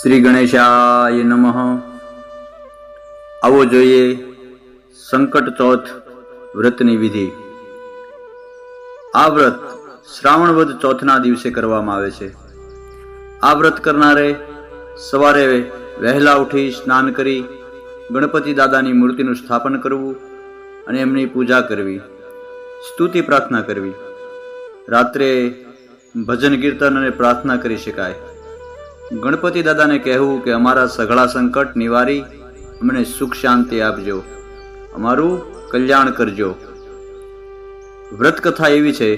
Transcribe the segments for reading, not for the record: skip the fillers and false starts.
શ્રી ગણેશાય નમઃ। આવો જોઈએ સંકટ ચોથ વ્રતની વિધિ। આ વ્રત શ્રાવણ વદ ચોથના દિવસે કરવામાં આવે છે। આ વ્રત કરનારે સવારે વહેલા ઉઠી સ્નાન કરી ગણપતિ દાદાની મૂર્તિનું સ્થાપન કરવું અને એમની પૂજા કરવી, સ્તુતિ પ્રાર્થના કરવી। રાત્રે ભજન કીર્તન અને પ્રાર્થના કરી શકાય। ગણપતિ દાદાને કહેવું કે અમારા સઘળા સંકટ નિવારી અમને સુખ શાંતિ આપજો, અમારું કલ્યાણ કરજો। વ્રત કથા એવી છે,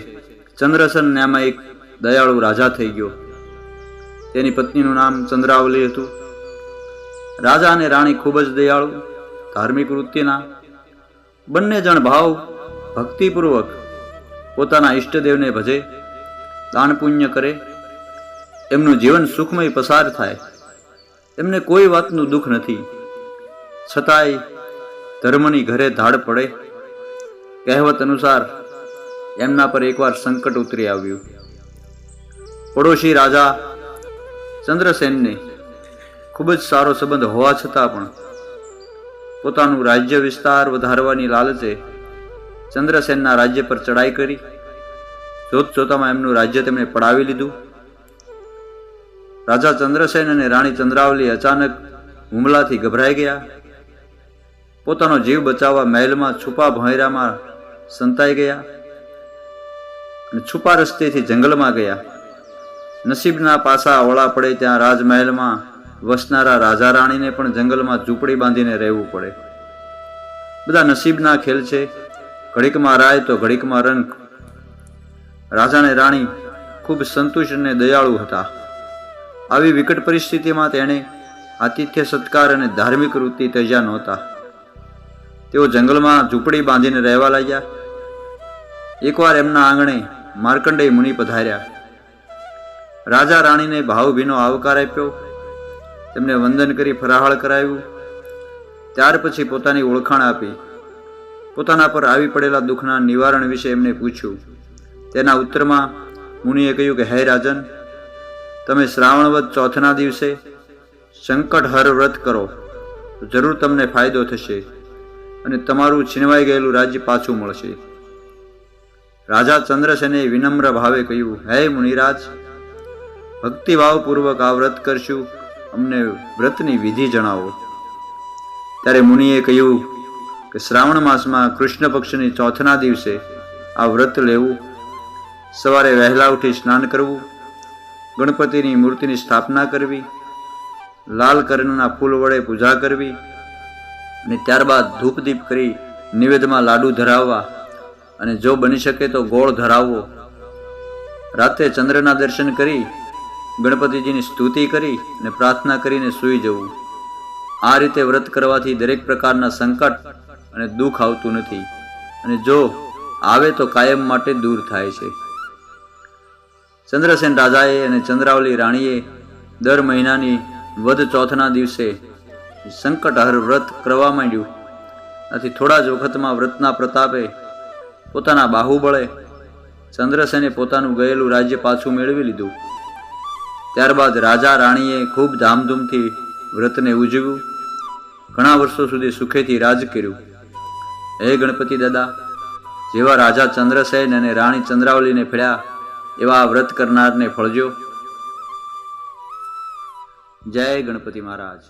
ચંદ્રસેન નામમાં એક દયાળુ રાજા થઈ ગયો। તેની પત્નીનું નામ ચંદ્રાવલી હતું। રાજા અને રાણી ખૂબ જ દયાળુ, ધાર્મિક વૃત્તિના, બંને જણ ભાવ ભક્તિપૂર્વક પોતાના ઈષ્ટદેવને ભજે, દાન પુણ્ય કરે, એમનું જીવન સુખમય પસાર થાય। એમને કોઈ વાતનું દુઃખ નથી, છતાંય ધર્મની ઘરે ધાડ પડે। કહેવત અનુસાર એમના પર એકવાર સંકટ ઉતરી આવ્યું। પડોશી રાજા ચંદ્રસેનને ખૂબ જ સારો સંબંધ હોવા છતાં પણ પોતાનું રાજ્ય વિસ્તાર વધારવાની લાલચે ચંદ્રસેનના રાજ્ય પર ચડાઈ કરી। જોત જોતામાં એમનું રાજ્ય તેમણે પડાવી લીધું। રાજા ચંદ્રસેન અને રાણી ચંદ્રાવલી અચાનક હુમલાથી ગભરાઈ ગયા। પોતાનો જીવ બચાવવા મહેલમાં છુપા ભોંયરામાં સંતાઈ ગયા અને છુપા રસ્તેથી જંગલમાં ગયા। નસીબના પાસા વળા પડે ત્યાં રાજમહેલમાં વસનારા રાજા રાણીને પણ જંગલમાં ઝૂંપડી બાંધીને રહેવું પડે। બધા નસીબના ખેલ છે, ઘડીકમાં રાય તો ઘડીકમાં રંક। રાજા અને રાણી ખૂબ સંતુષ્ટ અને દયાળુ હતા। આવી વિકટ પરિસ્થિતિમાં તેણે આતિથ્ય સત્કાર અને ધાર્મિક વૃત્તિ ત્યજ્યા નહોતા। તેઓ જંગલમાં ઝૂંપડી બાંધીને રહેવા લાગ્યા। એકવાર એમના આંગણે માર્કંડેય મુનિ પધાર્યા। રાજા રાણીને ભાવભીનો આવકાર આપ્યો, તેમને વંદન કરી ફરાહાળ કરાવ્યું। ત્યાર પછી પોતાની ઓળખાણ આપી, પોતાના પર આવી પડેલા દુઃખના નિવારણ વિશે એમને પૂછ્યું। તેના ઉત્તરમાં મુનિએ કહ્યું કે હે રાજન, તમે શ્રાવણવદ ચોથના દિવસે સંકટ હર વ્રત કરો તો જરૂર તમને ફાયદો થશે અને તમારું છીનવાઈ ગયેલું રાજ્ય પાછું મળશે। રાજા ચંદ્રસેને વિનમ્ર ભાવે કહ્યું, હે મુનિરાજ, ભક્તિભાવપૂર્વક આ વ્રત કરશું, અમને વ્રતની વિધિ જણાવો। ત્યારે મુનિએ કહ્યું કે શ્રાવણ માસમાં કૃષ્ણ પક્ષની ચોથના દિવસે આ વ્રત લેવું। સવારે વહેલા ઉઠી સ્નાન કરવું, ગણપતિની મૂર્તિની સ્થાપના કરવી, લાલ કર્ણના ફૂલ વડે પૂજા કરવી અને ત્યારબાદ ધૂપદીપ કરી નિવેદમાં લાડુ ધરાવવા અને જો બની શકે તો ગોળ ધરાવવો। રાતે ચંદ્રના દર્શન કરી ગણપતિજીની સ્તુતિ કરી અને પ્રાર્થના કરીને સૂઈ જવું। આ રીતે વ્રત કરવાથી દરેક પ્રકારના સંકટ અને દુઃખ આવતું નથી અને જો આવે તો કાયમ માટે દૂર થાય છે। ચંદ્રસેન રાજાએ અને ચંદ્રાવલી રાણીએ દર મહિનાની વદ ચોથના દિવસે સંકટહર વ્રત કરવા માંડ્યું। આથી થોડા જ વખતમાં વ્રતના પ્રતાપે પોતાના બાહુબળે ચંદ્રસેને પોતાનું ગયેલું રાજ્ય પાછું મેળવી લીધું। ત્યારબાદ રાજા રાણીએ ખૂબ ધામધૂમથી વ્રતને ઉજવ્યું, ઘણા વર્ષો સુધી સુખેથી રાજ કર્યું। હે ગણપતિ દાદા, જેવા રાજા ચંદ્રસેન અને રાણી ચંદ્રાવલીને ફળ્યા એવા વ્રત કરનારને ફળજો। જય ગણપતિ મહારાજ।